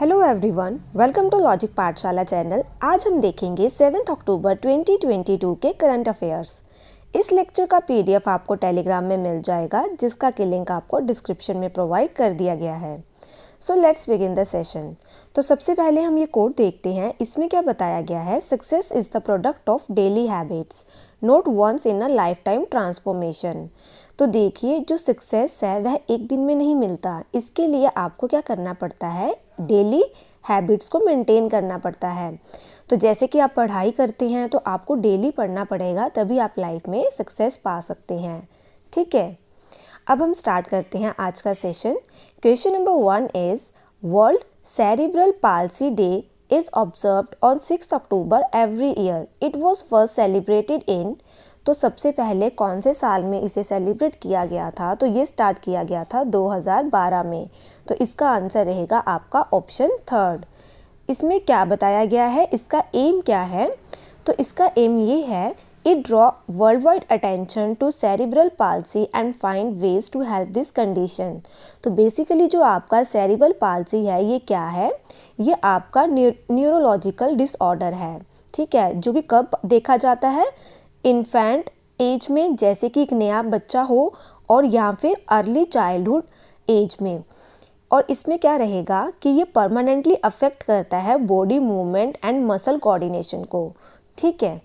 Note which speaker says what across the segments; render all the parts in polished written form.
Speaker 1: Hello everyone, welcome to Logic Pathshala channel. आज हम देखेंगे 7 अक्टूबर 2022 के करंट अफेयर्स। इस लेक्चर का पीडीएफ आपको टेलीग्राम में मिल जाएगा, जिसका की लिंक आपको डिस्क्रिप्शन में प्रोवाइड कर दिया गया है। So let's begin the session. तो सबसे पहले हम ये कोड देखते हैं। इसमें क्या बताया गया है? Success is the product of daily habits, not once in a lifetime transformation. तो देखिए, जो सक्सेस है वह एक दिन में नहीं मिलता। इसके लिए आपको क्या करना पड़ता है? डेली हैबिट्स को मेंटेन करना पड़ता है। तो जैसे कि आप पढ़ाई करते हैं तो आपको डेली पढ़ना पड़ेगा, तभी आप लाइफ में सक्सेस पा सकते हैं। ठीक है, अब हम स्टार्ट करते हैं आज का session. Question number 1 is world cerebral palsy day is observed on 6th October every year. It was first celebrated in, तो सबसे पहले कौन से साल में इसे सेलिब्रेट किया गया था? तो ये स्टार्ट किया गया था 2012 में। तो इसका आंसर रहेगा आपका ऑप्शन थर्ड। इसमें क्या बताया गया है? इसका एम क्या है? तो इसका एम ये है, it draw worldwide attention to cerebral palsy and find ways to help this condition. तो बेसिकली जो आपका सेरिब्रल पाल्सी है ये क्या है? ये आपका न्यूरोलॉजिकल डिसऑर्डर है। ठीक है, जो कि कब देखा जाता है? इन्फेंट एज में, जैसे कि एक नया बच्चा हो, और या फिर अर्ली चाइल्डहुड एज में। और इसमें क्या रहेगा कि ये परमानेंटली अफेक्ट करता है body movement and muscle coordination को। ठीक है,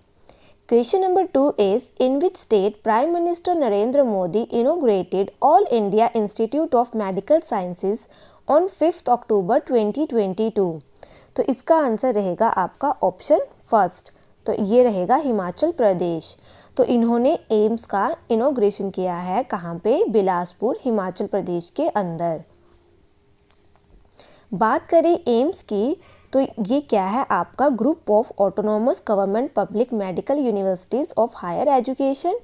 Speaker 1: question number 2 is in which state prime minister Narendra Modi inaugurated All India Institute of medical sciences on 5 October 2022। तो इसका आंसर रहेगा आपका ऑप्शन फर्स्ट। तो ये रहेगा हिमाचल प्रदेश। तो इन्होंने एम्स का इनोग्रेशन किया है कहाँ पे? बिलासपुर, हिमाचल प्रदेश के अंदर। बात करें एम्स की, तो ये क्या है? आपका group of autonomous government public medical universities of higher education.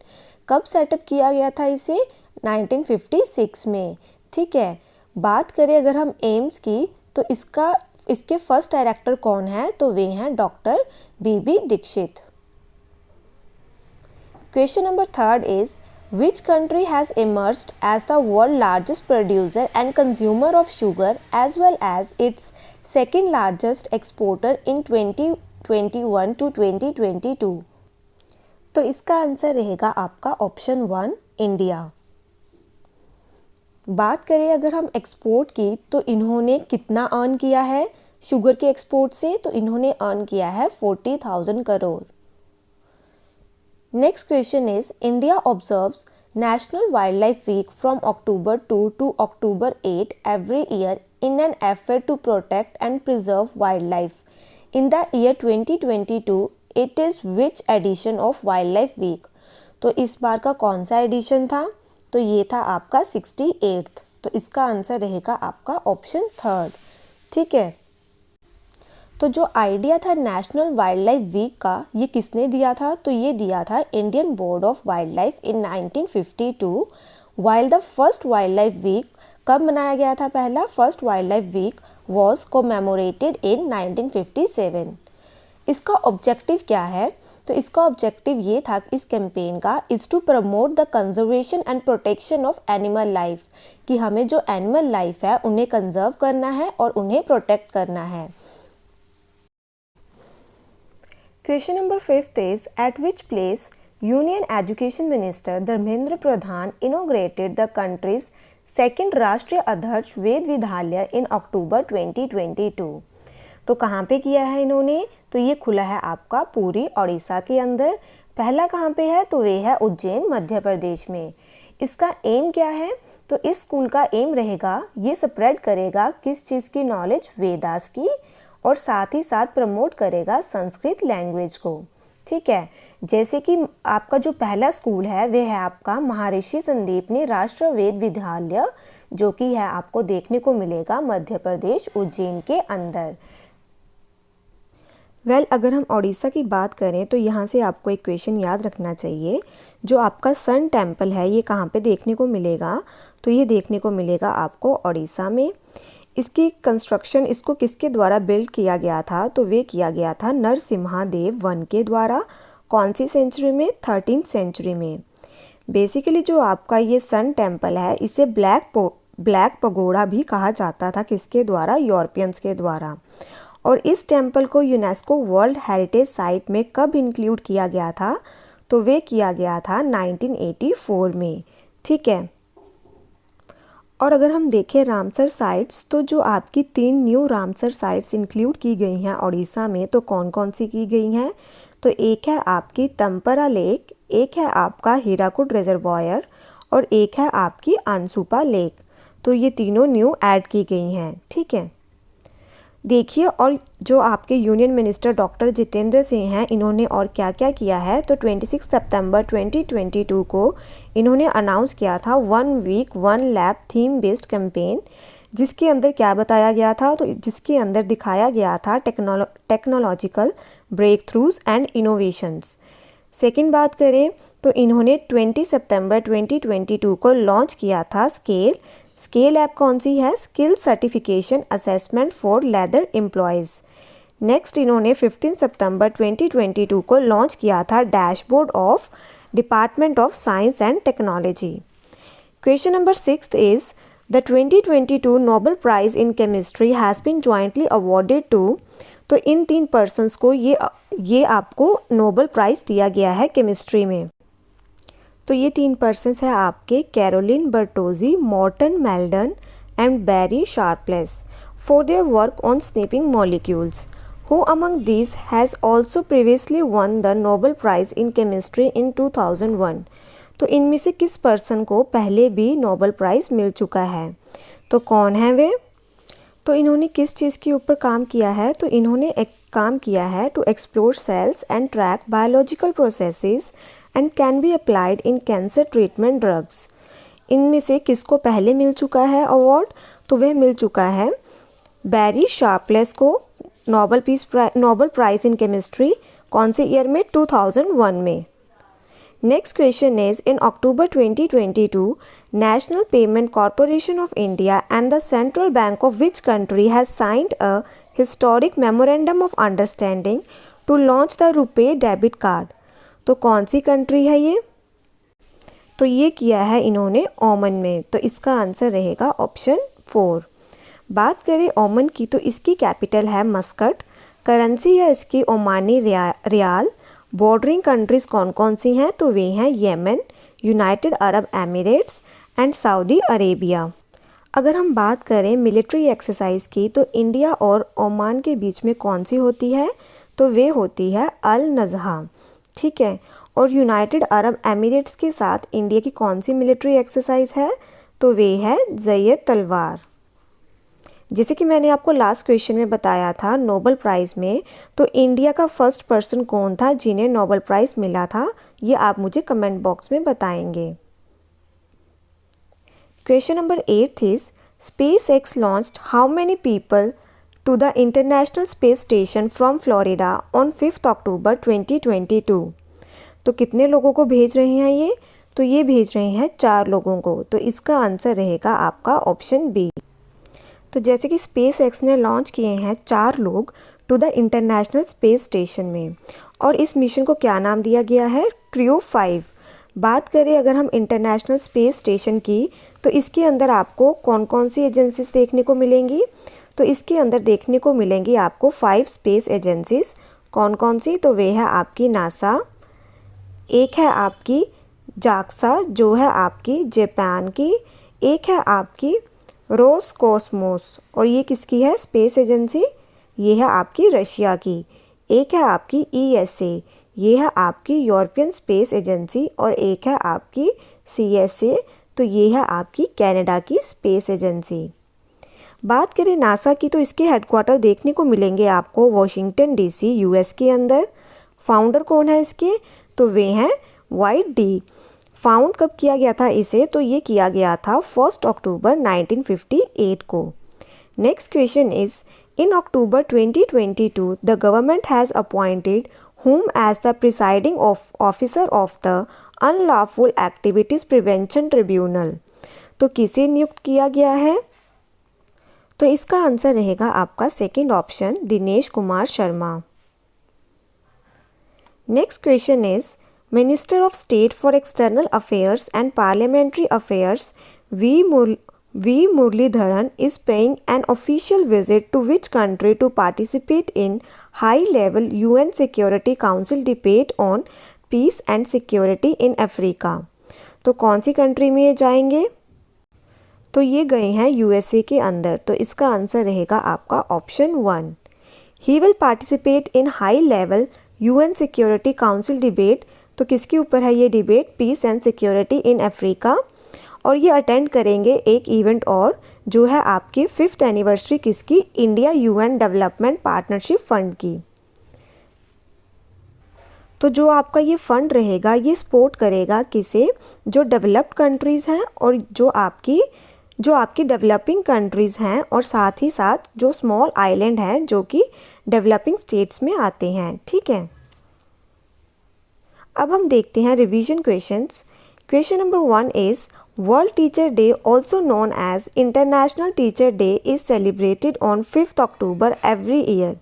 Speaker 1: कब सेटअप किया गया था इसे? 1956 में। ठीक है, बात करें अगर हम एम्स की, तो इसके फर्स्ट डायरेक्टर कौन है? तो वे हैं doctor B B Dikshit. Question number 3 is which country has emerged as the world's largest producer and consumer of sugar as well as its second largest exporter in 2021 to 2022? तो इसका आंसर रहेगा आपका ऑप्शन 1, इंडिया। बात करें अगर हम एक्सपोर्ट की, तो इन्होंने कितना अर्न किया है शुगर के एक्सपोर्ट से? तो इन्होंने अर्न किया है 40,000 crore. Next question is India observes National Wildlife Week from October 2 to October 8 every year in an effort to protect and preserve wildlife. In the year 2022, it is which edition of Wildlife Week? तो इस बार का कौन सा addition था? तो ये था आपका 68th। तो इसका आंसर रहेगा आपका ऑप्शन थर्ड। ठीक है, तो जो आइडिया था नेशनल वाइल्ड लाइफ वीक का, ये किसने दिया था? तो ये दिया था Indian board of wild life in 1952। While the first wild life week कब मनाया गया था? पहला first wild life week was commemorated in 1957। इसका ऑब्जेक्टिव क्या है? तो इसका ऑब्जेक्टिव ये था कि इस कैंपेन का is to promote the conservation and protection of animal life, कि हमें जो एनिमल लाइफ है उन्हें कंजर्व करना है और उन्हें प्रोटेक्ट करना है। Question number 5 is at which place Union Education Minister Dharmendra Pradhan inaugurated the country's second राष्ट्रीय आदर्श वेद विद्यालय in October 2022? तो कहाँ पे किया है इन्होंने? तो ये खुला है आपका पूरी ओडिशा के अंदर। पहला कहाँ पे है? तो वे है उज्जैन, मध्य प्रदेश में। इसका एम क्या है? तो इस स्कूल का एम रहेगा, ये स्प्रेड करेगा किस चीज़ की नॉलेज? वेदास की, और साथ ही साथ प्रमोट करेगा संस्कृत लैंग्वेज को। ठीक है, जैसे कि आपका जो पहला स्कूल है वह है आपका महर्षि संदीपनी राष्ट्रीय वेद विद्यालय, जो कि है आपको देखने को मिलेगा मध्य प्रदेश, उज्जैन के अंदर। अगर हम ओडिशा की बात करें तो यहाँ से आपको एक क्वेश्चन याद रखना चाहिए। जो आपका सन टेम्पल है ये कहाँ पे देखने को मिलेगा? तो ये देखने को मिलेगा आपको ओडिशा में। इसकी कंस्ट्रक्शन, इसको किसके द्वारा बिल्ड किया गया था? तो वे किया गया था नरसिम्हादेव वन के द्वारा। कौन सी सेंचुरी में? 13th सेंचुरी में। बेसिकली जो आपका ये सन टेम्पल है इसे ब्लैक ब्लैक पगोड़ा भी कहा जाता था, किसके द्वारा? यूरोपियंस के द्वारा। और इस टेम्पल को यूनेस्को वर्ल्ड हेरिटेज साइट में कब इंक्लूड किया गया था? तो वे किया गया था 1984 में। ठीक है। और अगर हम देखें रामसर साइट्स, तो जो आपकी 3 न्यू रामसर साइट्स इंक्लूड की गई हैं उड़ीसा में, तो कौन कौन सी की गई हैं? तो एक है आपकी तंपरा लेक, एक है आपका हीराकुड रिजर्वायर और एक है आपकी अंसुपा लेक। तो ये तीनों न्यू ऐड की गई हैं। ठीक है। देखिए, और जो आपके union minister doctor Jitendra Singh हैं, इन्होंने और क्या क्या किया है? तो 26 सितंबर 2022 को इन्होंने अनाउंस किया था 1 week 1 lab theme based campaign, जिसके अंदर क्या बताया गया था? तो जिसके अंदर दिखाया गया था technological breakthroughs and innovations. Second बात करें तो इन्होंने 20 सितंबर 2022 को लॉन्च किया था स्केल ऐप कौन सी है? Skill certification assessment for leather employees. Next इन्होंने 15 सितंबर 2022 को लॉन्च किया था dashboard of department of science and technology. Question number 6 is the 2022 Nobel prize in chemistry has been jointly awarded to. तो इन 3 पर्सन्स को ये आपको नोबेल प्राइज़ दिया गया है केमिस्ट्री में। तो ये 3 पर्सन्स हैं आपके Carolyn Bertozzi, Morten Meldal and Barry Sharpless for their work on snipping molecules. Who among these has also previously won the Nobel prize in chemistry in 2001। तो इनमें से किस पर्सन को पहले भी नोबेल प्राइज़ मिल चुका है? तो कौन है वे? तो इन्होंने किस चीज़ के ऊपर काम किया है? तो इन्होंने एक काम किया है to explore cells and track biological processes and can be applied in cancer treatment drugs. इनमें से किसको पहले मिल चुका है अवार्ड? तो वह मिल चुका है बैरी शार्पलेस को नोबेल प्राइज़ इन केमिस्ट्री। कौन से ईयर में? 2001 में। Next question is in October 2022 National Payment Corporation of India and the central bank of which country has signed a historic memorandum of understanding to launch the RuPay debit card. तो कौन सी country है ये? तो ये किया है इन्होंने ओमन में। तो इसका आंसर रहेगा ऑप्शन 4। बात करें ओमन की, तो इसकी कैपिटल है मस्कट, करेंसी है इसकी ओमानी रियाल। बॉर्डरिंग कंट्रीज़ कौन कौन सी हैं? तो वे हैं Yemen, United Arab Emirates and Saudi Arabia. अगर हम बात करें मिलिट्री एक्सरसाइज की, तो इंडिया और ओमान के बीच में कौन सी होती है? तो वे होती है अल नज़हा। ठीक है। और यूनाइटेड अरब एमिरेट्स के साथ इंडिया की कौन सी मिलिट्री एक्सरसाइज है? तो वे है ज़ैयद तलवार। जैसे कि मैंने आपको लास्ट क्वेश्चन में बताया था नोबेल प्राइज़ में, तो इंडिया का फर्स्ट पर्सन कौन था जिन्हें नोबेल प्राइज़ मिला था? ये आप मुझे कमेंट बॉक्स में बताएंगे। Question number 8 is SpaceX launched how many people to the International Space Station from Florida on 5th October 2022। तो कितने लोगों को भेज रहे हैं ये? तो ये भेज रहे हैं 4 लोगों को। तो इसका आंसर रहेगा आपका ऑप्शन बी। तो जैसे कि SpaceX ने लॉन्च किए हैं 4 लोग to the International Space Station में, और इस मिशन को क्या नाम दिया गया है? क्रू 5। बात करें अगर हम इंटरनेशनल स्पेस स्टेशन की, तो इसके अंदर आपको कौन कौन सी एजेंसीज देखने को मिलेंगी? तो इसके अंदर देखने को मिलेंगी आपको 5 स्पेस एजेंसीज। कौन कौन सी? तो वे है आपकी नासा, एक है आपकी जाक्सा जो है आपकी जापान की, एक है आपकी रोसकॉस्मोस और ये किसकी है स्पेस एजेंसी? ये है आपकी रशिया की। एक है आपकी ESA, ये है आपकी यूरोपियन स्पेस एजेंसी, और एक है आपकी CSA, तो ये है आपकी कनाडा की स्पेस एजेंसी। बात करें नासा की, तो इसके हेडक्वार्टर देखने को मिलेंगे आपको वॉशिंगटन DC US के अंदर। फाउंडर कौन है इसके? तो वे हैं वाइट डी। फाउंड कब किया गया था इसे? तो ये किया गया था 1 अक्टूबर 1958 को। Next question is in October 2022 the government has appointed whom as the presiding officer of the unlawful activities prevention tribunal। तो किसे नियुक्त किया गया है? तो इसका आंसर रहेगा आपका second option Dinesh Kumar Sharma. Next question is minister of state for external affairs and parliamentary affairs V V. Muralidharan is paying an official visit to which country to participate in high-level UN Security Council debate on peace and security in Africa? तो कौन सी country में ये जाएंगे? तो ये गए हैं USA के अंदर, तो इसका आंसर रहेगा आपका option 1। He will participate in high-level UN Security Council debate, तो किसके ऊपर है ये debate? Peace and security in Africa. और ये अटेंड करेंगे एक इवेंट और जो है आपकी 5th एनिवर्सरी किसकी? India UN development partnership fund की। तो जो आपका ये फ़ंड रहेगा ये सपोर्ट करेगा किसे? जो डेवलप्ड कंट्रीज़ हैं और जो आपकी डेवलपिंग कंट्रीज़ हैं, और साथ ही साथ जो स्मॉल आइलैंड हैं जो कि डेवलपिंग स्टेट्स में आते हैं। ठीक है, अब हम देखते हैं revision questions. Question number 1 is World Teacher Day also known as International Teacher Day is celebrated on 5th October every year.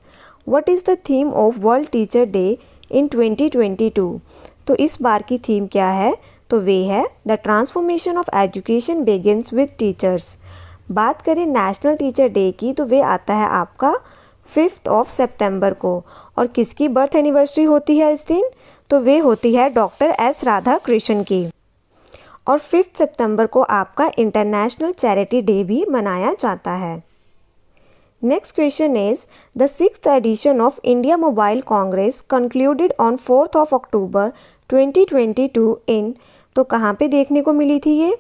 Speaker 1: What is the theme of World Teacher Day in 2022? तो इस बार की थीम क्या है? तो वे है the transformation of education begins with teachers. बात करें national teacher day की तो वे आता है आपका 5 सितंबर को, और किसकी बर्थ एनिवर्सरी होती है इस दिन? तो वे होती है डॉक्टर एस राधा कृष्ण की। और 5 सितंबर को आपका इंटरनेशनल चैरिटी डे भी मनाया जाता है। Next question is the 6th edition of India Mobile Congress concluded on 4th October 2022 in, तो कहाँ पे देखने को मिली थी ये?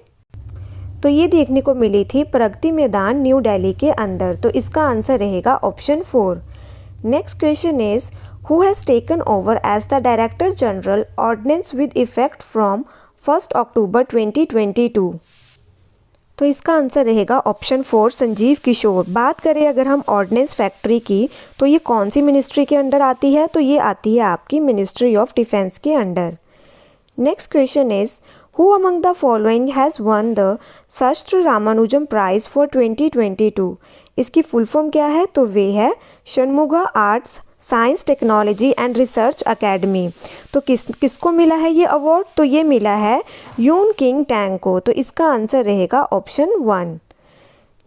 Speaker 1: तो ये देखने को मिली थी प्रगति मैदान न्यू दिल्ली के अंदर, तो इसका आंसर रहेगा option 4। Next question is who has taken over as the director general ordnance with effect from 1st October 2022? तो इसका आंसर रहेगा ऑप्शन 4 संजीव किशोर। बात करें अगर हम ऑर्डिनेंस फैक्ट्री की तो ये कौन सी मिनिस्ट्री के अंडर आती है? तो ये आती है आपकी मिनिस्ट्री ऑफ डिफेंस के under. Next question is who among the following has won the शास्त्र रामानुजम प्राइज फॉर 2022? इसकी फुल फॉर्म क्या है? तो वे है Shanmuga arts science technology and research academy. तो किसको मिला है ये अवार्ड? तो ये मिला है यून किंग टैंग को, तो इसका आंसर रहेगा option 1।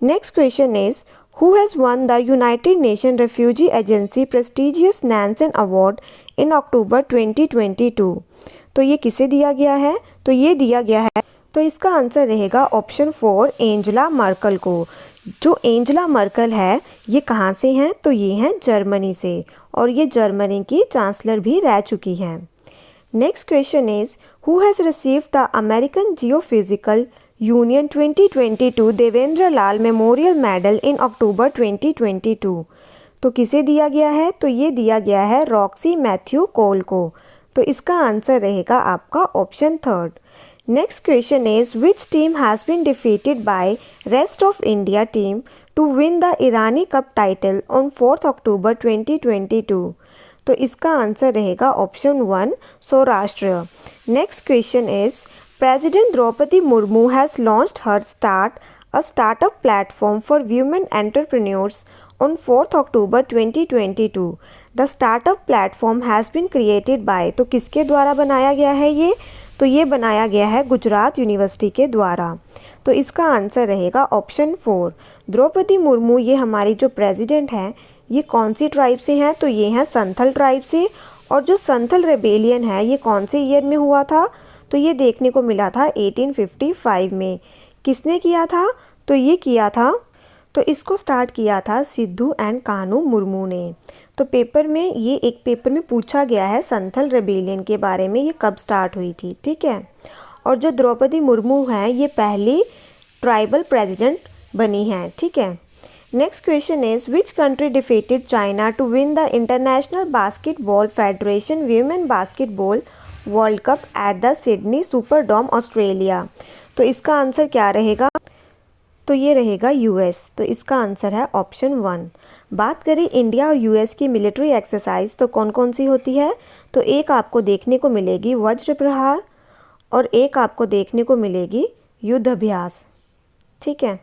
Speaker 1: Next question is who has won the United Nation refugee agency prestigious Nansen award in October 2022? तो ये किसे दिया गया है? तो ये दिया गया है, तो इसका आंसर रहेगा ऑप्शन 4 एंजेला मर्कल को। जो एंजेला मर्कल है ये कहाँ से हैं? तो ये हैं जर्मनी से, और ये जर्मनी की चांसलर भी रह चुकी हैं। Next question is who has received the American Geophysical Union 2022 Devendra Lal memorial medal in October 2022? तो किसे दिया गया है? तो ये दिया गया है रॉक्सी मैथ्यू कोल को, तो इसका आंसर रहेगा आपका option 3। Next question is which team has been defeated by rest of India team to win the Irani Cup title on 4th October 2022? तो इसका आंसर रहेगा option 1 Saurashtra. Next question is president Droupadi Murmu has launched her startup platform for women entrepreneurs on 4th October 2022. The startup platform has been created by, तो किसके द्वारा बनाया गया है ये? तो ये बनाया गया है गुजरात यूनिवर्सिटी के द्वारा, तो इसका आंसर रहेगा ऑप्शन 4। द्रौपदी मुर्मू ये हमारी जो प्रेसिडेंट हैं ये कौन सी ट्राइब से हैं? तो ये हैं संथल ट्राइब से। और जो संथल रेबेलियन है ये कौन से ईयर में हुआ था? तो ये देखने को मिला था 1855 में। किसने किया था? तो ये किया था, तो इसको स्टार्ट किया था सिद्धू एंड कान्हू मुर्मू ने। तो पेपर में एक पेपर में पूछा गया है संथल रेबेलियन के बारे में, ये कब स्टार्ट हुई थी। ठीक है, और जो द्रौपदी मुर्मू हैं ये पहली ट्राइबल प्रेसिडेंट बनी हैं। ठीक है, next question is which country defeated China to win the International Basketball Federation women basketball World Cup at the Sydney Superdome Australia? तो इसका आंसर क्या रहेगा? तो ये रहेगा यूएस, तो इसका आंसर है ऑप्शन 1। बात करें इंडिया और यूएस की मिलिट्री एक्सरसाइज तो कौन कौन सी होती है? तो एक आपको देखने को मिलेगी वज्र प्रहार और एक आपको देखने को मिलेगी युद्ध अभ्यास। ठीक है,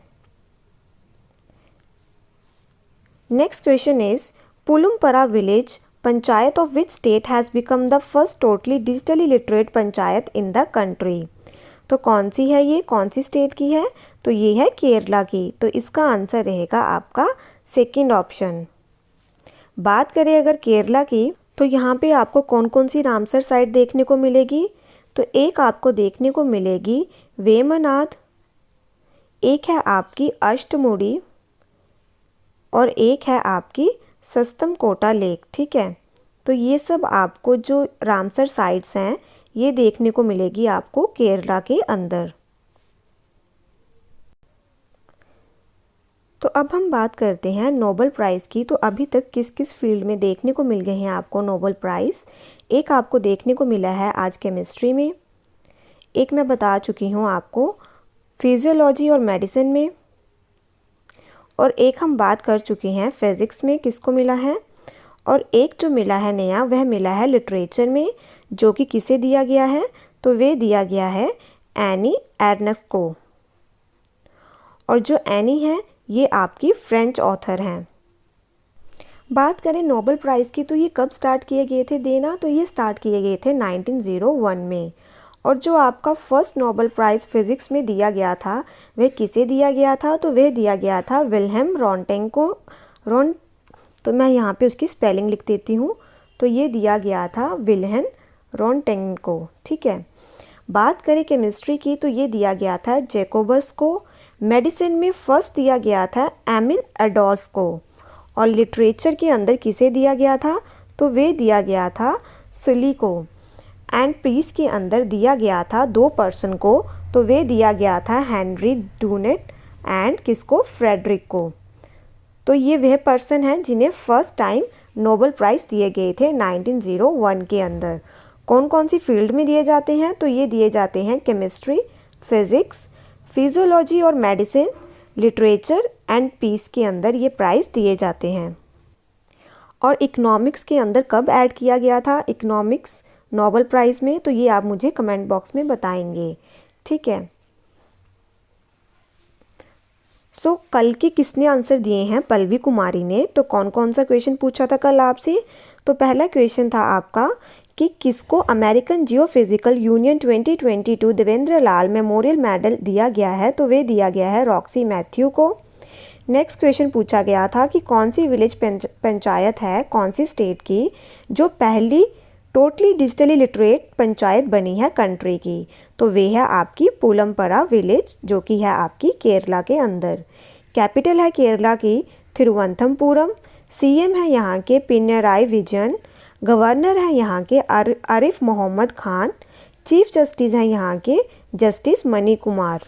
Speaker 1: next question is Pulumpara village panchayat of which state has become the first totally digitally literate panchayat in the country? तो कौन सी है ये, कौन सी स्टेट की है, तो ये है केरला की। तो इसका आंसर रहेगा आपका सेकंड ऑप्शन। बात करें अगर केरला की, तो यहाँ पे आपको कौन कौन सी रामसर साइट देखने को मिलेगी, तो एक आपको देखने को मिलेगी वेमनाथ, एक है आपकी अष्टमुड़ी और एक है आपकी सस्तमकोटा लेक। ठीक है, तो ये सब आपको जो रामसर साइट्स हैं ये देखने को मिलेगी आपको केरला के अंदर। तो अब हम बात करते हैं नोबेल प्राइज़ की। तो अभी तक किस किस फील्ड में देखने को मिल गए हैं आपको नोबेल प्राइज़। एक आपको देखने को मिला है आज केमिस्ट्री में, एक मैं बता चुकी हूँ आपको फिजियोलॉजी और मेडिसिन में, और एक हम बात कर चुके हैं फिज़िक्स में किसको मिला है, और एक जो मिला है नया वह मिला है लिटरेचर में, जो कि किसे दिया गया है, तो वे दिया गया है एनी एर्नस्ट को। और जो एनी है ये आपकी फ्रेंच ऑथर हैं। बात करें नोबेल प्राइज़ की, तो ये कब स्टार्ट किए गए थे देना, तो ये स्टार्ट किए गए थे 1901 में। और जो आपका फर्स्ट नोबेल प्राइज़ फिज़िक्स में दिया गया था वह किसे दिया गया था, तो वह दिया गया था विल्हेम रॉन्टेंग को। तो मैं यहाँ पे उसकी स्पेलिंग लिख देती हूँ, तो ये दिया गया था विल्हेम रॉन्टेंग को। ठीक है, बात करें केमिस्ट्री की, तो ये दिया गया था जैकोबस को। मेडिसिन में फर्स्ट दिया गया था एमिल एडोल्फ को। और लिटरेचर के अंदर किसे दिया गया था, तो वे दिया गया था सुली को। एंड पीस के अंदर दिया गया था दो पर्सन को, तो वे दिया गया था हेनरी डूनेट एंड किसको, फ्रेडरिक को। तो ये वह पर्सन हैं जिन्हें फर्स्ट टाइम नोबेल प्राइज़ दिए गए थे 1901 के अंदर। कौन कौन सी फील्ड में दिए जाते हैं, तो ये दिए जाते हैं केमिस्ट्री, फिज़िक्स, फिजियोलॉजी और मेडिसिन, लिटरेचर एंड पीस के अंदर ये प्राइज़ दिए जाते हैं। और इकोनॉमिक्स के अंदर कब ऐड किया गया था इकोनॉमिक्स नोबेल प्राइज़ में, तो ये आप मुझे कमेंट बॉक्स में बताएंगे। ठीक है, कल के किसने आंसर दिए हैं, पल्लवी कुमारी ने। तो कौन कौन सा क्वेश्चन पूछा था कल आपसे, तो पहला क्वेश्चन था आपका कि किसको American Geophysical Union 2022 Devendra Lal memorial medal दिया गया है, तो वे दिया गया है रॉक्सी मैथ्यू को। नेक्स्ट क्वेश्चन पूछा गया था कि कौन सी विलेज पंचायत है कौन सी स्टेट की जो पहली टोटली डिजिटली लिटरेट पंचायत बनी है कंट्री की, तो वे है आपकी पूलमपरा विलेज, जो कि है आपकी केरला के अंदर। कैपिटल है केरला की थिरुवनंतपुरम, सीएम है यहाँ के पिनराई विजयन, गवर्नर है यहाँ के आरिफ मोहम्मद खान, चीफ जस्टिस हैं यहाँ के जस्टिस मणि कुमार।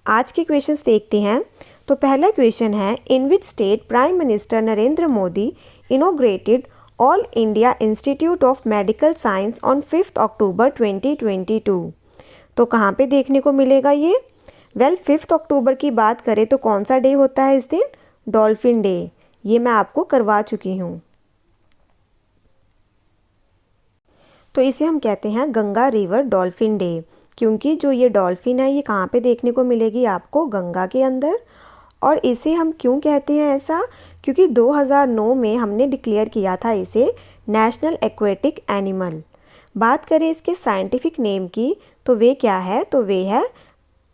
Speaker 1: आज के क्वेश्चंस देखते हैं। तो पहला क्वेश्चन है, in which state prime minister Narendra Modi inaugurated All India Institute of Medical Science on 5 October 2022। तो कहाँ पे देखने को मिलेगा ये, 5 अक्टूबर की बात करें तो कौन सा डे होता है इस दिन, डॉल्फिन डे। ये मैं आपको करवा चुकी हूँ। तो इसे हम कहते हैं गंगा रिवर डॉल्फिन डे, क्योंकि जो ये डॉल्फिन है ये कहाँ पे देखने को मिलेगी आपको, गंगा के अंदर। और इसे हम क्यों कहते हैं ऐसा, क्योंकि 2009 में हमने डिक्लेयर किया था इसे नेशनल एक्वेटिक एनिमल। बात करें इसके साइंटिफिक नेम की, तो वे क्या है, तो वे है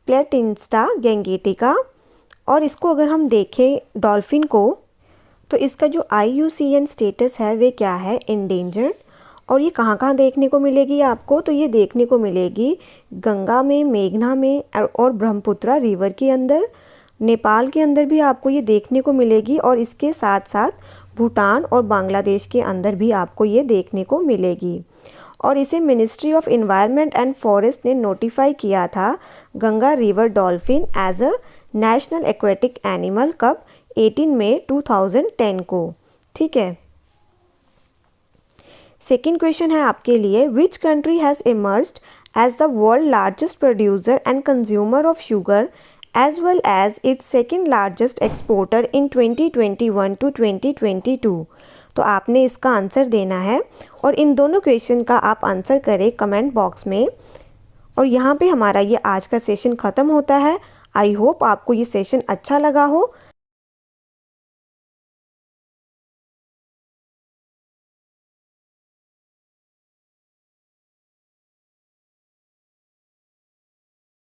Speaker 1: प्लेटिनस्टा गैंगेटिका। और इसको अगर हम देखें डॉल्फिन को, तो इसका जो IUCN स्टेटस है वे क्या है, इंडेंजर्ड। और ये कहाँ कहाँ देखने को मिलेगी आपको, तो ये देखने को मिलेगी गंगा में, मेघना में और ब्रह्मपुत्रा रिवर के अंदर। नेपाल के अंदर भी आपको ये देखने को मिलेगी, और इसके साथ साथ भूटान और बांग्लादेश के अंदर भी आपको ये देखने को मिलेगी। और इसे ministry of environment and forest ने नोटिफाई किया था Ganga river dolphin as a national aquatic animal, कब, 18 मई 2010 को। ठीक है, सेकेंड क्वेश्चन है आपके लिए, which country has emerged as the world largest producer and consumer of sugar as well as its second largest exporter in 2021 to 2022। तो आपने इसका आंसर देना है, और इन दोनों क्वेश्चन का आप आंसर करें कमेंट बॉक्स में। और यहाँ पे हमारा ये आज का सेशन ख़त्म होता है। आई होप आपको ये सेशन अच्छा लगा हो।